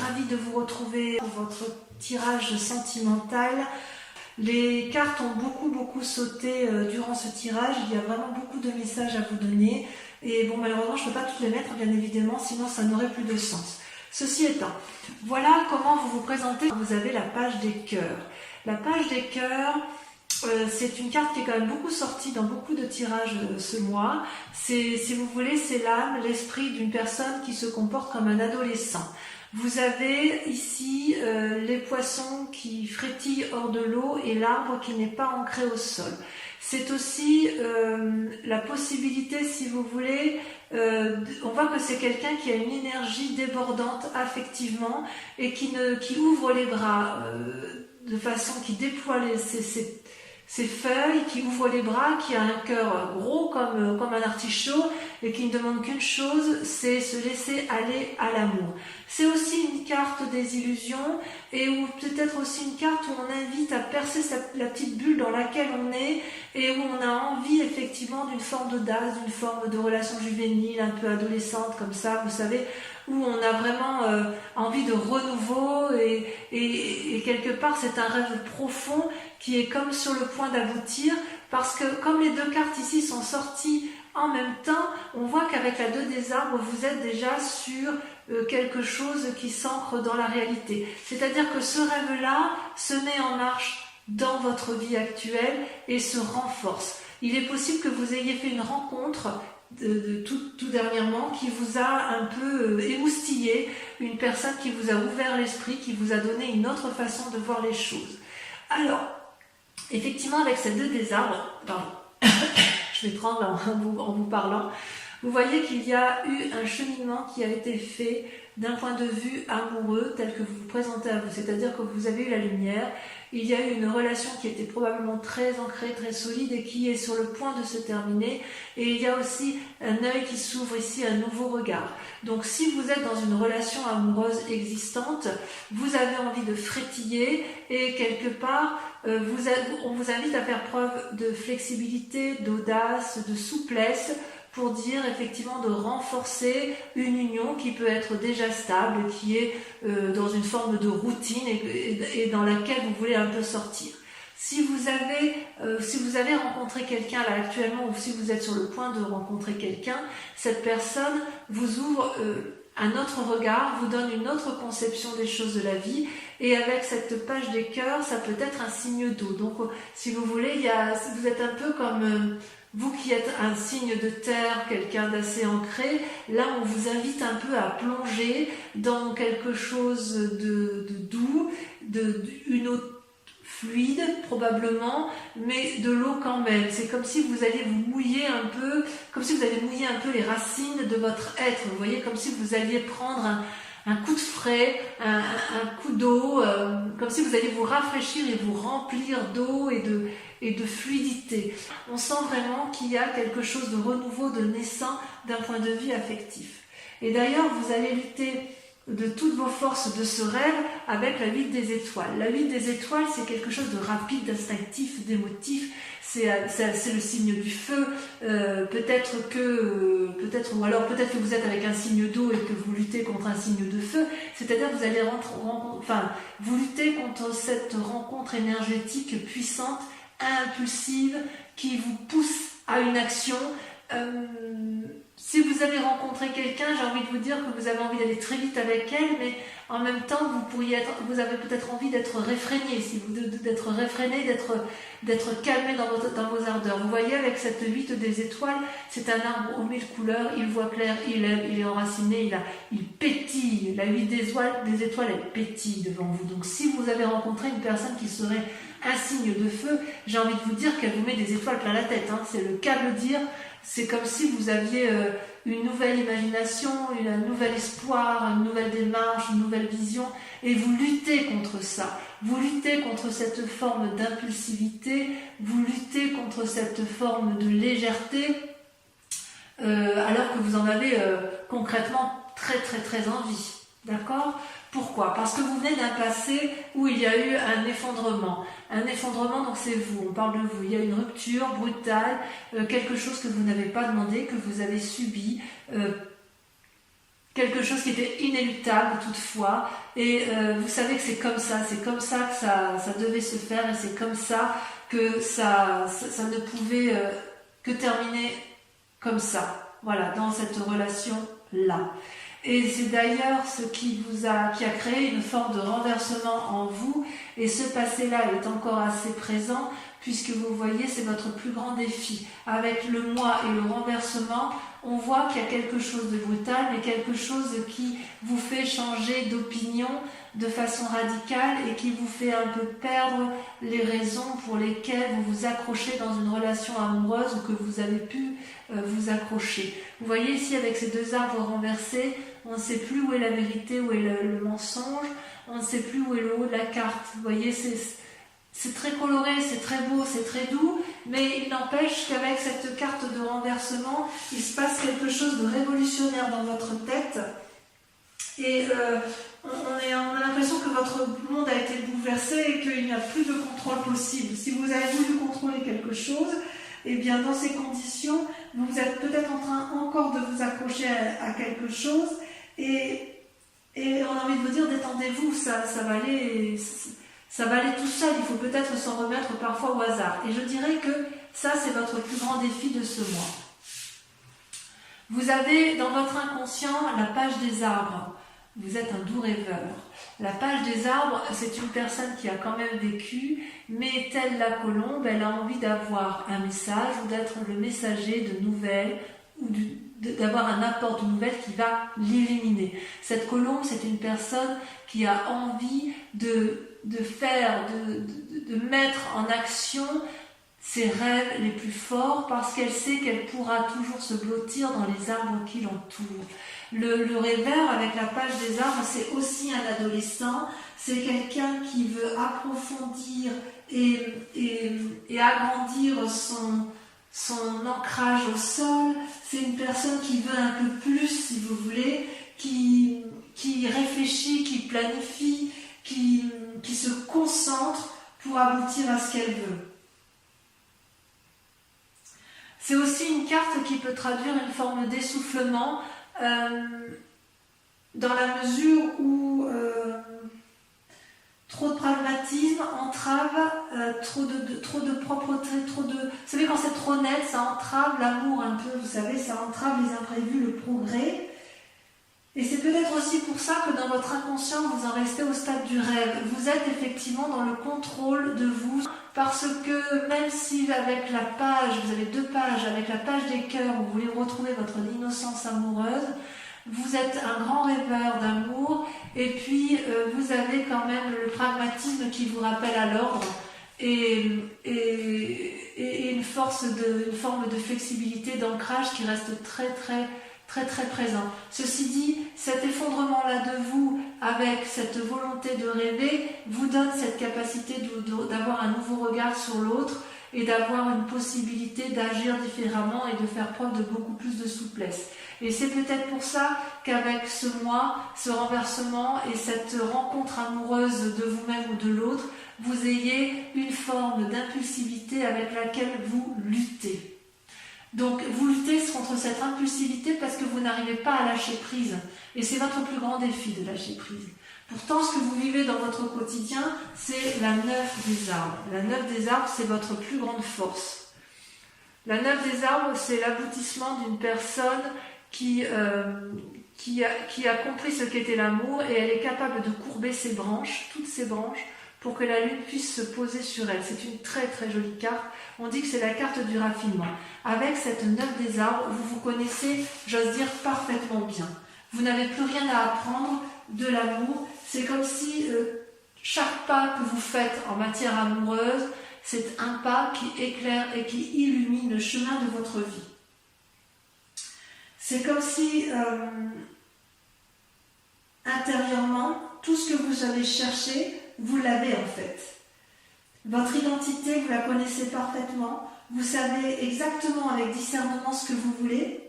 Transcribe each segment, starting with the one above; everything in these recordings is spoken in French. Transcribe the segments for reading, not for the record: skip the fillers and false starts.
ravie de vous retrouver pour votre tirage sentimental. Les cartes ont beaucoup sauté durant ce tirage. Il y a vraiment beaucoup de messages à vous donner. Et bon, malheureusement, je ne peux pas toutes les mettre, bien évidemment, sinon ça n'aurait plus de sens. Ceci étant, voilà comment vous vous présentez. Vous avez la page des cœurs. La page des cœurs, c'est une carte qui est quand même beaucoup sortie dans beaucoup de tirages ce mois. Si vous voulez, c'est l'âme, l'esprit d'une personne qui se comporte comme un adolescent. Vous avez ici les poissons qui frétillent hors de l'eau et l'arbre qui n'est pas ancré au sol. C'est aussi la possibilité, si vous voulez, on voit que c'est quelqu'un qui a une énergie débordante affectivement et qui ouvre les bras de façon qui déploie ses feuilles, qui ouvre les bras, qui a un cœur gros comme un artichaut et qui ne demande qu'une chose, c'est se laisser aller à l'amour. C'est aussi une carte des illusions et ou peut-être aussi une carte où on invite à percer la petite bulle dans laquelle on est et où on a envie effectivement d'une forme d'audace, d'une forme de relation juvénile, un peu adolescente comme ça, vous savez, où on a vraiment envie de renouveau et quelque part c'est un rêve profond qui est comme sur le point d'aboutir parce que comme les deux cartes ici sont sorties en même temps, on voit qu'avec la 2 des arbres, vous êtes déjà sur quelque chose qui s'ancre dans la réalité. C'est-à-dire que ce rêve-là se met en marche dans votre vie actuelle et se renforce. Il est possible que vous ayez fait une rencontre tout dernièrement qui vous a un peu émoustillé, une personne qui vous a ouvert l'esprit, qui vous a donné une autre façon de voir les choses. Alors, effectivement, avec ces 2 des arbres, pardon, je m'étrangle en vous parlant, vous voyez qu'il y a eu un cheminement qui a été fait d'un point de vue amoureux tel que vous vous présentez à vous, c'est-à-dire que vous avez eu la lumière, il y a eu une relation qui était probablement très ancrée, très solide et qui est sur le point de se terminer et il y a aussi un œil qui s'ouvre ici, un nouveau regard. Donc si vous êtes dans une relation amoureuse existante, vous avez envie de frétiller et quelque part on vous invite à faire preuve de flexibilité, d'audace, de souplesse pour dire effectivement de renforcer une union qui peut être déjà stable, qui est dans une forme de routine et dans laquelle vous voulez un peu sortir. Si vous avez rencontré quelqu'un là actuellement ou si vous êtes sur le point de rencontrer quelqu'un, cette personne vous ouvre un autre regard, vous donne une autre conception des choses de la vie et avec cette page des cœurs, ça peut être un signe d'eau. Donc si vous voulez, vous êtes un peu comme vous qui êtes un signe de terre, quelqu'un d'assez ancré, là on vous invite un peu à plonger dans quelque chose de doux, une eau fluide probablement, mais de l'eau quand même. C'est comme si vous alliez vous mouiller un peu, comme si vous alliez mouiller un peu les racines de votre être. Vous voyez, comme si vous alliez prendre un coup de frais, un coup d'eau, comme si vous alliez vous rafraîchir et vous remplir d'eau et de fluidité. On sent vraiment qu'il y a quelque chose de renouveau, de naissant d'un point de vue affectif. Et d'ailleurs, vous allez lutter de toutes vos forces de ce rêve avec la 8 des étoiles. La 8 des étoiles, c'est quelque chose de rapide, d'instinctif, d'émotif. C'est le signe du feu. Peut-être que vous êtes avec un signe d'eau et que vous luttez contre un signe de feu. C'est-à-dire que vous allez vous luttez contre cette rencontre énergétique puissante, impulsive, qui vous pousse à une action. Si vous avez rencontré quelqu'un, j'ai envie de vous dire que vous avez envie d'aller très vite avec elle, mais en même temps, vous avez peut-être envie d'être réfréné, d'être réfréné, d'être calmé dans vos ardeurs. Vous voyez, avec cette 8 des étoiles, c'est un arbre aux 1000 couleurs, il voit clair, il aime, il est enraciné, il pétille. La 8 des étoiles, elle pétille devant vous. Donc si vous avez rencontré une personne qui serait un signe de feu, j'ai envie de vous dire qu'elle vous met des étoiles plein la tête, hein. C'est le cas de le dire. C'est comme si vous aviez une nouvelle imagination, un nouvel espoir, une nouvelle démarche, une nouvelle vision, et vous luttez contre ça. Vous luttez contre cette forme d'impulsivité, vous luttez contre cette forme de légèreté, alors que vous en avez concrètement très envie. D'accord ? Pourquoi ? Parce que vous venez d'un passé où il y a eu un effondrement. Un effondrement, donc c'est vous, on parle de vous. Il y a une rupture brutale, quelque chose que vous n'avez pas demandé, que vous avez subi, quelque chose qui était inéluctable toutefois, et vous savez que c'est comme ça que ça devait se faire, et c'est comme ça que ça ne pouvait que terminer comme ça, voilà, dans cette relation-là. Et c'est d'ailleurs ce qui a créé une forme de renversement en vous, et ce passé-là est encore assez présent, puisque vous voyez, c'est votre plus grand défi. Avec le moi et le renversement, on voit qu'il y a quelque chose de brutal, mais quelque chose qui vous fait changer d'opinion de façon radicale et qui vous fait un peu perdre les raisons pour lesquelles vous vous accrochez dans une relation amoureuse ou que vous avez pu vous accrocher. Vous voyez ici avec ces deux arbres renversés, on ne sait plus où est la vérité, où est le mensonge, on ne sait plus où est le haut de la carte. Vous voyez, c'est très coloré, c'est très beau, c'est très doux, mais il n'empêche qu'avec cette carte de renversement, il se passe quelque chose de révolutionnaire dans votre tête. Et on a l'impression que votre monde a été bouleversé et qu'il n'y a plus de contrôle possible. Si vous avez voulu contrôler quelque chose, eh bien dans ces conditions, vous êtes peut-être en train encore de vous accrocher à quelque chose et on a envie de vous dire détendez-vous, ça va aller tout seul, il faut peut-être s'en remettre parfois au hasard. Et je dirais que ça c'est votre plus grand défi de ce mois. Vous avez dans votre inconscient la page des arbres. Vous êtes un doux rêveur. La page des arbres, c'est une personne qui a quand même vécu, mais telle la colombe, elle a envie d'avoir un message ou d'être le messager de nouvelles ou d'avoir un apport de nouvelles qui va l'illuminer. Cette colombe, c'est une personne qui a envie de mettre en action ses rêves les plus forts parce qu'elle sait qu'elle pourra toujours se blottir dans les arbres qui l'entourent. Le rêveur avec la page des arbres, c'est aussi un adolescent, c'est quelqu'un qui veut approfondir et agrandir son ancrage au sol, c'est une personne qui veut un peu plus, si vous voulez, qui réfléchit, qui planifie, qui se concentre pour aboutir à ce qu'elle veut. C'est aussi une carte qui peut traduire une forme d'essoufflement dans la mesure où trop de pragmatisme entrave, trop de propreté, vous savez quand c'est trop net, ça entrave l'amour un peu, vous savez, ça entrave les imprévus, le progrès. Et c'est peut-être aussi pour ça que dans votre inconscient, vous en restez au stade du rêve. Vous êtes effectivement dans le contrôle de vous, parce que même si avec la page, vous avez deux pages, avec la page des cœurs, où vous voulez retrouver votre innocence amoureuse, vous êtes un grand rêveur d'amour, et puis vous avez quand même le pragmatisme qui vous rappelle à l'ordre, et une forme de flexibilité, d'ancrage qui reste très présent. Ceci dit, cet effondrement-là de vous, avec cette volonté de rêver, vous donne cette capacité d'avoir un nouveau regard sur l'autre et d'avoir une possibilité d'agir différemment et de faire preuve de beaucoup plus de souplesse. Et c'est peut-être pour ça qu'avec ce mois, ce renversement et cette rencontre amoureuse de vous-même ou de l'autre, vous ayez une forme d'impulsivité avec laquelle vous luttez. Donc vous luttez contre cette impulsivité parce que vous n'arrivez pas à lâcher prise. Et c'est votre plus grand défi de lâcher prise. Pourtant, ce que vous vivez dans votre quotidien, c'est la 9 des arbres. La 9 des arbres, c'est votre plus grande force. La 9 des arbres, c'est l'aboutissement d'une personne qui a compris ce qu'était l'amour et elle est capable de courber ses branches, toutes ses branches, pour que la lune puisse se poser sur elle. C'est une très jolie carte. On dit que c'est la carte du raffinement. Avec cette 9 des arbres, vous vous connaissez, j'ose dire, parfaitement bien. Vous n'avez plus rien à apprendre de l'amour. C'est comme si chaque pas que vous faites en matière amoureuse, c'est un pas qui éclaire et qui illumine le chemin de votre vie. C'est comme si, intérieurement, tout ce que vous avez cherché, vous l'avez en fait. Votre identité, vous la connaissez parfaitement. Vous savez exactement avec discernement ce que vous voulez.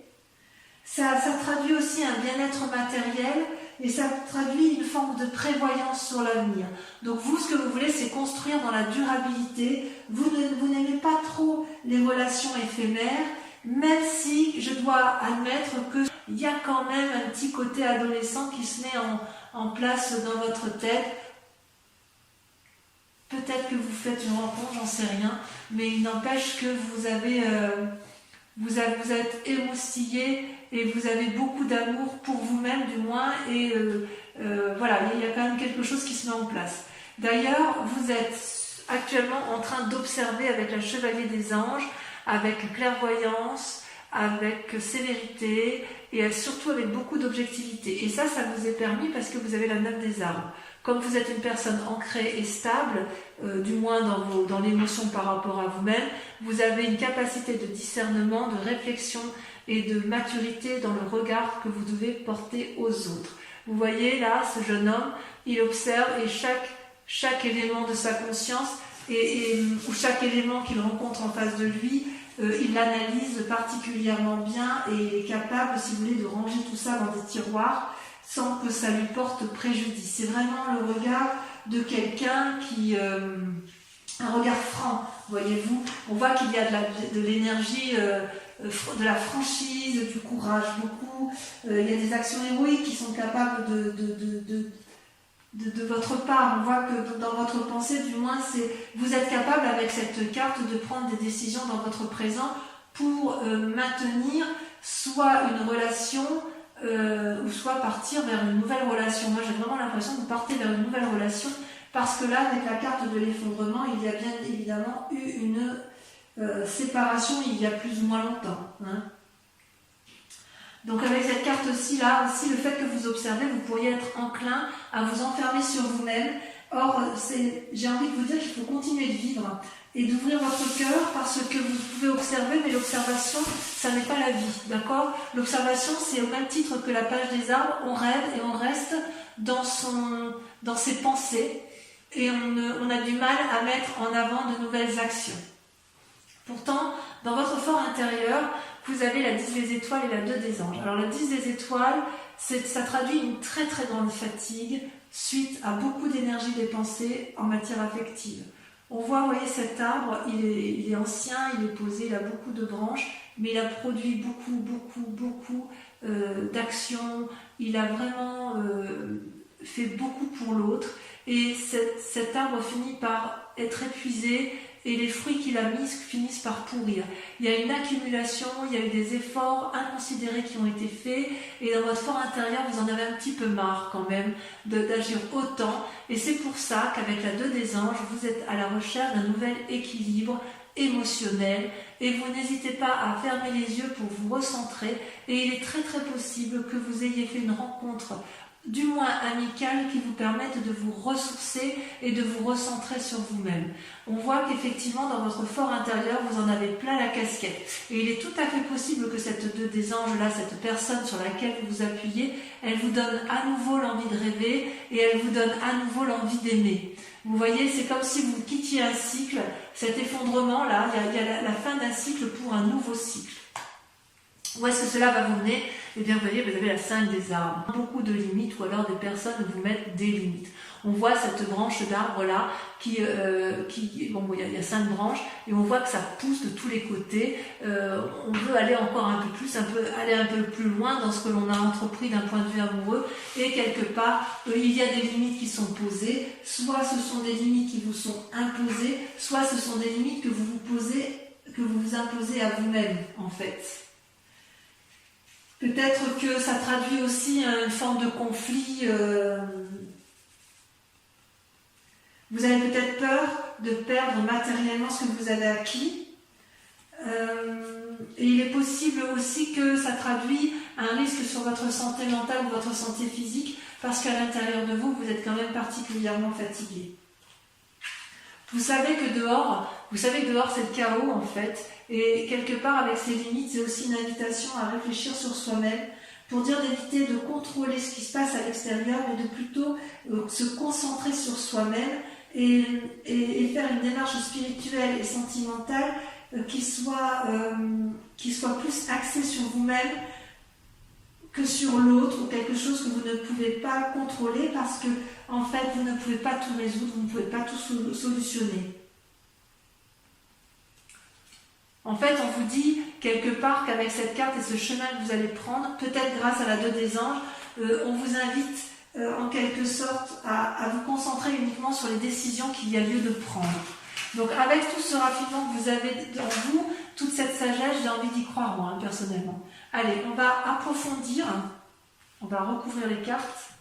Ça traduit aussi un bien-être matériel et ça traduit une forme de prévoyance sur l'avenir. Donc vous, ce que vous voulez, c'est construire dans la durabilité. Vous n'aimez pas trop les relations éphémères, même si je dois admettre que il y a quand même un petit côté adolescent qui se met en place dans votre tête. Peut-être que vous faites une rencontre, j'en sais rien, mais il n'empêche que vous êtes émoustillé et vous avez beaucoup d'amour pour vous-même du moins, et voilà, il y a quand même quelque chose qui se met en place. D'ailleurs, vous êtes actuellement en train d'observer avec la Chevalier des Anges, avec clairvoyance, avec sévérité et surtout avec beaucoup d'objectivité. Et ça vous est permis parce que vous avez la 9 des armes. Comme vous êtes une personne ancrée et stable, du moins dans l'émotion par rapport à vous-même, vous avez une capacité de discernement, de réflexion et de maturité dans le regard que vous devez porter aux autres. Vous voyez là, ce jeune homme, il observe et chaque élément de sa conscience ou chaque élément qu'il rencontre en face de lui, il l'analyse particulièrement bien et il est capable, si vous voulez, de ranger tout ça dans des tiroirs sans que ça lui porte préjudice. C'est vraiment le regard de quelqu'un qui... un regard franc, voyez-vous. On voit qu'il y a de l'énergie, de la franchise, du courage, beaucoup. Il y a des actions héroïques qui sont capables de votre part. On voit que dans votre pensée, du moins, vous êtes capable avec cette carte de prendre des décisions dans votre présent pour maintenir soit une relation ou soit partir vers une nouvelle relation. Moi, j'ai vraiment l'impression que vous partez vers une nouvelle relation parce que là, avec la carte de l'effondrement, il y a bien évidemment eu une séparation il y a plus ou moins longtemps. Hein. Donc avec cette carte-ci, là, aussi, le fait que vous observez, vous pourriez être enclin à vous enfermer sur vous-même. Or, j'ai envie de vous dire qu'il faut continuer de vivre et d'ouvrir votre cœur parce que vous pouvez observer, mais l'observation, ça n'est pas la vie, d'accord? L'observation, c'est au même titre que la page des arbres, on rêve et on reste dans ses pensées et on a du mal à mettre en avant de nouvelles actions. Pourtant, dans votre fort intérieur, vous avez la 10 des étoiles et la 2 des anges. Alors la 10 des étoiles, ça traduit une très très grande fatigue suite à beaucoup d'énergie dépensée en matière affective. On voit, vous voyez, cet arbre, il est ancien, il est posé, il a beaucoup de branches, mais il a produit beaucoup d'actions, il a vraiment fait beaucoup pour l'autre, et cet arbre finit par être épuisé, et les fruits qu'il a mis finissent par pourrir. Il y a une accumulation, il y a eu des efforts inconsidérés qui ont été faits, et dans votre fort intérieur, vous en avez un petit peu marre quand même d'agir autant, et c'est pour ça qu'avec la 2 des anges, vous êtes à la recherche d'un nouvel équilibre émotionnel, et vous n'hésitez pas à fermer les yeux pour vous recentrer, et il est très très possible que vous ayez fait une rencontre du moins amicale qui vous permette de vous ressourcer et de vous recentrer sur vous-même. On voit qu'effectivement dans votre fort intérieur vous en avez plein la casquette et il est tout à fait possible que cette 2 des anges là, cette personne sur laquelle vous vous appuyez, elle vous donne à nouveau l'envie de rêver et elle vous donne à nouveau l'envie d'aimer. Vous voyez, c'est comme si vous quittiez un cycle, cet effondrement là, il y a la fin d'un cycle pour un nouveau cycle. Où est-ce que cela va vous mener? Eh bien, vous voyez, vous avez la 5 des arbres. Beaucoup de limites, ou alors des personnes vous mettent des limites. On voit cette branche d'arbre-là, bon, il y a 5 branches, et on voit que ça pousse de tous les côtés. On veut aller encore un peu plus, aller un peu plus loin dans ce que l'on a entrepris d'un point de vue amoureux, et quelque part, il y a des limites qui sont posées, soit ce sont des limites qui vous sont imposées, soit ce sont des limites que vous vous imposez à vous-même, en fait. Peut-être que ça traduit aussi une forme de conflit. Vous avez peut-être peur de perdre matériellement ce que vous avez acquis. Et il est possible aussi que ça traduit un risque sur votre santé mentale ou votre santé physique, parce qu'à l'intérieur de vous, vous êtes quand même particulièrement fatigué. Vous savez que dehors c'est le chaos en fait, et quelque part avec ces limites, c'est aussi une invitation à réfléchir sur soi-même, pour dire d'éviter de contrôler ce qui se passe à l'extérieur, mais de plutôt se concentrer sur soi-même et faire une démarche spirituelle et sentimentale qui soit plus axée sur vous-même que sur l'autre, ou quelque chose que vous ne pouvez pas contrôler parce que en fait vous ne pouvez pas tout résoudre, vous ne pouvez pas tout solutionner. En fait, on vous dit quelque part qu'avec cette carte et ce chemin que vous allez prendre, peut-être grâce à la 2 des anges, on vous invite en quelque sorte à vous concentrer uniquement sur les décisions qu'il y a lieu de prendre. Donc avec tout ce raffinement que vous avez en vous, toute cette sagesse, j'ai envie d'y croire moi, personnellement. Allez, on va approfondir, on va recouvrir les cartes.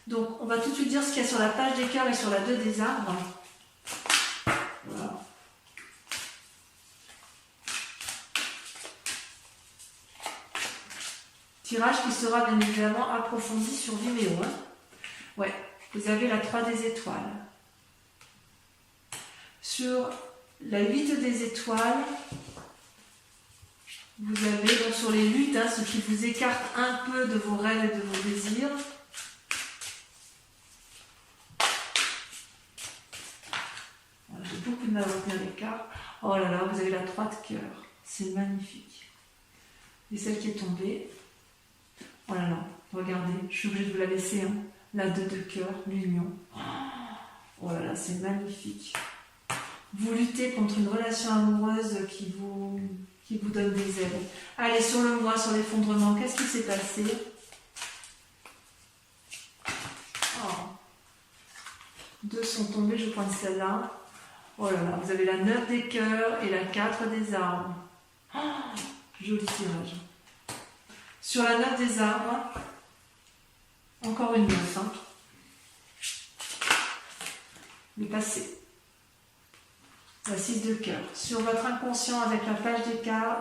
Donc on va tout de suite dire ce qu'il y a sur la page des cœurs et sur la 2 des arbres. Voilà. Tirage qui sera bien évidemment approfondi sur Vimeo. Hein. Ouais, vous avez la 3 des étoiles. Sur la 8 des étoiles, vous avez donc sur les luttes, hein, ce qui vous écarte un peu de vos rêves et de vos désirs. Voilà, j'ai beaucoup de mal à retenir les cartes. Oh là là, vous avez la 3 de cœur. C'est magnifique. Et celle qui est tombée. Oh là là, regardez, je suis obligée de vous la laisser. Hein. La 2 de cœur, l'union. Oh là là, c'est magnifique. Vous luttez contre une relation amoureuse qui vous donne des ailes. Allez, sur le mois, sur l'effondrement, qu'est-ce qui s'est passé? Oh. 2 sont tombés, je prends celle-là. Oh là là, vous avez la 9 des cœurs et la 4 des arbres. Oh, joli tirage. Sur la 9 des arbres, encore une 9. Hein. Le passé. La 6 de cœur. Sur votre inconscient, avec la page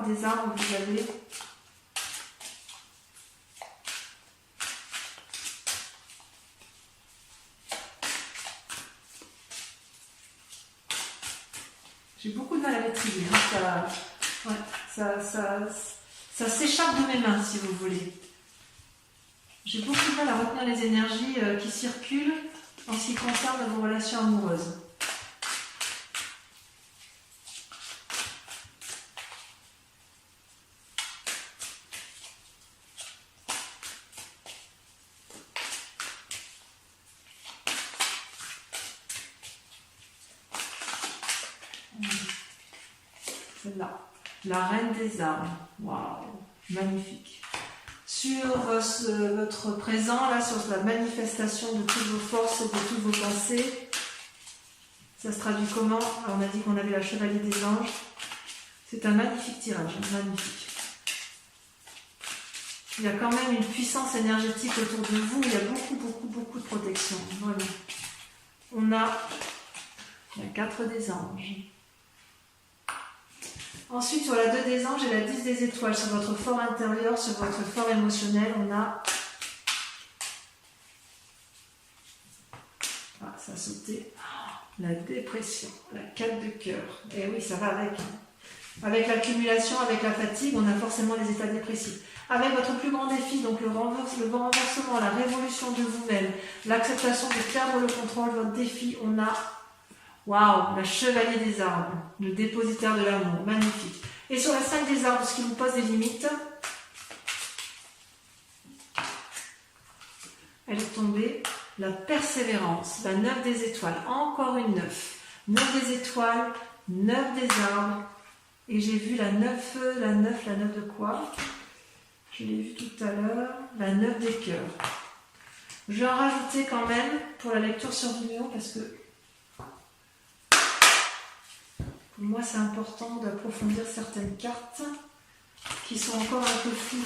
des arbres, vous avez j'ai beaucoup de mal à maîtriser. Hein. Ça s'échappe de mes mains, si vous voulez. J'ai beaucoup de mal à retenir les énergies qui circulent en ce qui concerne vos relations amoureuses. Celle-là, la reine des arbres. Waouh, magnifique. Sur votre présent, là, sur la manifestation de toutes vos forces et de toutes vos pensées, ça se traduit comment? Alors, on a dit qu'on avait la chevalier des anges. C'est un magnifique tirage, magnifique. Il y a quand même une puissance énergétique autour de vous. Il y a beaucoup de protection. Voilà. On a la 4 des anges. Ensuite, sur la 2 des anges et la 10 des étoiles, sur votre fort intérieur, sur votre fort émotionnel, on a... Ah, ça a sauté. La dépression, la 4 de cœur. Et oui, ça va avec. Avec l'accumulation, avec la fatigue, on a forcément les états dépressifs. Avec votre plus grand défi, donc le renversement, la révolution de vous-même, l'acceptation de perdre le contrôle, votre défi, on a... Waouh, la chevalier des arbres, le dépositaire de l'amour, magnifique. Et sur la 5 des arbres, ce qui vous pose des limites, elle est tombée, la persévérance, la 9 des étoiles, encore une 9. 9 des étoiles, 9 des arbres, et j'ai vu la 9 de quoi? Je l'ai vu tout à l'heure, la 9 des cœurs. Je vais en rajouter quand même pour la lecture sur Vimeo parce que pour moi c'est important d'approfondir certaines cartes qui sont encore un peu floues.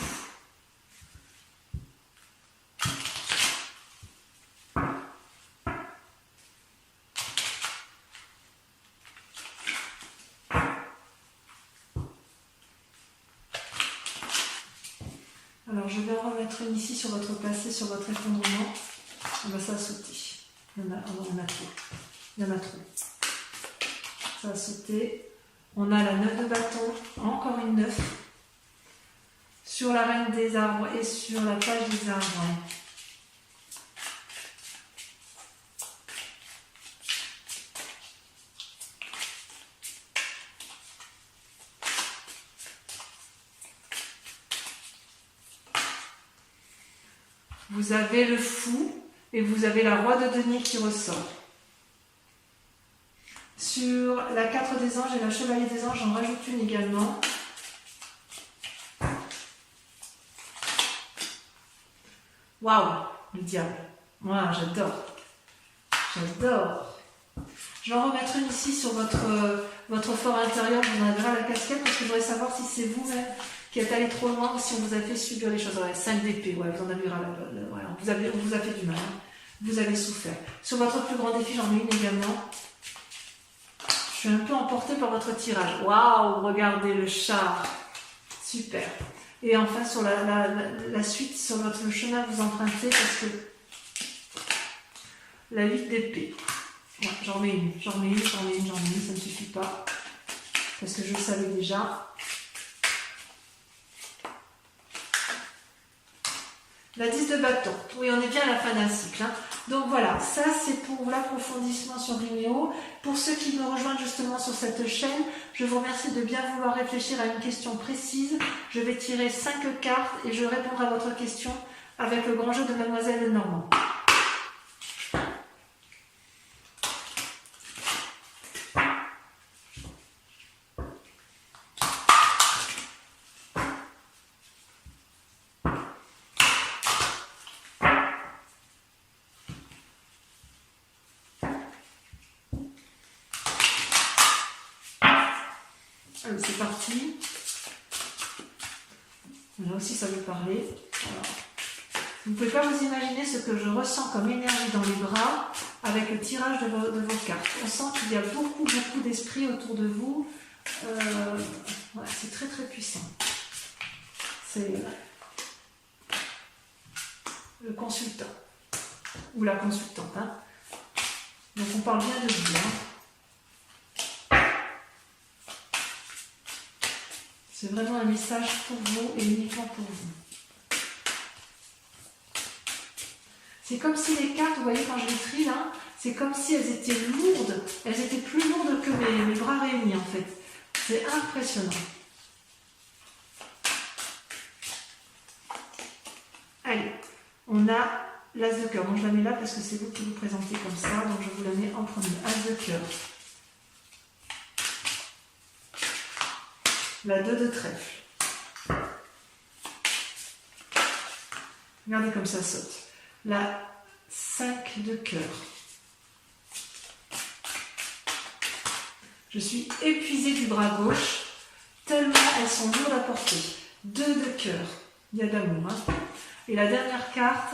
Alors je vais en remettre une ici sur votre passé, sur votre effondrement. Ça a sauté. Il y en a trop. Il y en a trop. Ça a sauté. On a la 9 de bâton, encore une 9. Sur la reine des arbres et sur la page des arbres. Vous avez le fou et vous avez la roi de denier qui ressort. Sur la 4 des anges et la chevalier des anges, j'en rajoute une également. Waouh, le diable. Moi, j'adore. J'adore. Je vais en remettre une ici sur votre fort intérieur. Vous en avez ras la casquette parce que je voudrais savoir si c'est vous-même qui êtes allé trop loin ou si on vous a fait subir les choses. Ouais, 5 d'épée, ouais, vous en avez ras ouais, on vous a fait du mal. Hein. Vous avez souffert. Sur votre plus grand défi, j'en ai une également. Je suis un peu emportée par votre tirage. Waouh, regardez le chat. Super. Et enfin, sur la suite, sur le chemin que vous empruntez, parce que la 8 d'épée. Ouais, j'en mets une, ça ne suffit pas. Parce que je le savais déjà. La 10 de bâton. Oui, on est bien à la fin d'un cycle. Hein. Donc voilà, ça c'est pour l'approfondissement sur Vimeo. Pour ceux qui me rejoignent justement sur cette chaîne, je vous remercie de bien vouloir réfléchir à une question précise. Je vais tirer 5 cartes et je répondrai à votre question avec le grand jeu de Mademoiselle Lenormand. Allez, c'est parti. Là aussi, ça veut parler. Alors, vous ne pouvez pas vous imaginer ce que je ressens comme énergie dans les bras avec le tirage de vos cartes. On sent qu'il y a beaucoup d'esprit autour de vous. Ouais, c'est très puissant. C'est le consultant ou la consultante. Hein. Donc on parle bien de vous. Hein. C'est vraiment un message pour vous et uniquement pour vous. C'est comme si les cartes, vous voyez quand je les trie là, c'est comme si elles étaient lourdes. Elles étaient plus lourdes que mes bras réunis en fait. C'est impressionnant. Allez, on a l'as de cœur. Donc je la mets là parce que c'est vous qui vous présentez comme ça. Donc je vous la mets en premier. As de cœur. La 2 de trèfle. Regardez comme ça saute. La 5 de cœur. Je suis épuisée du bras gauche, tellement elles sont lourdes à porter. 2 de cœur. Il y a de l'amour. Hein. Et la dernière carte.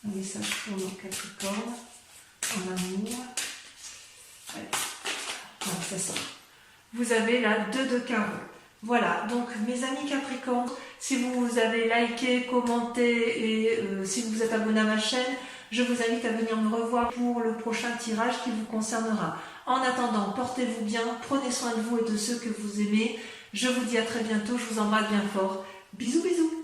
Un message pour nos Capricornes, en amour. Allez. Voilà, ça sort. Vous avez la 2 de carreau. Voilà, donc mes amis Capricornes, si vous avez liké, commenté et si vous êtes abonné à ma chaîne, je vous invite à venir me revoir pour le prochain tirage qui vous concernera. En attendant, portez-vous bien, prenez soin de vous et de ceux que vous aimez. Je vous dis à très bientôt, je vous embrasse bien fort. Bisous bisous.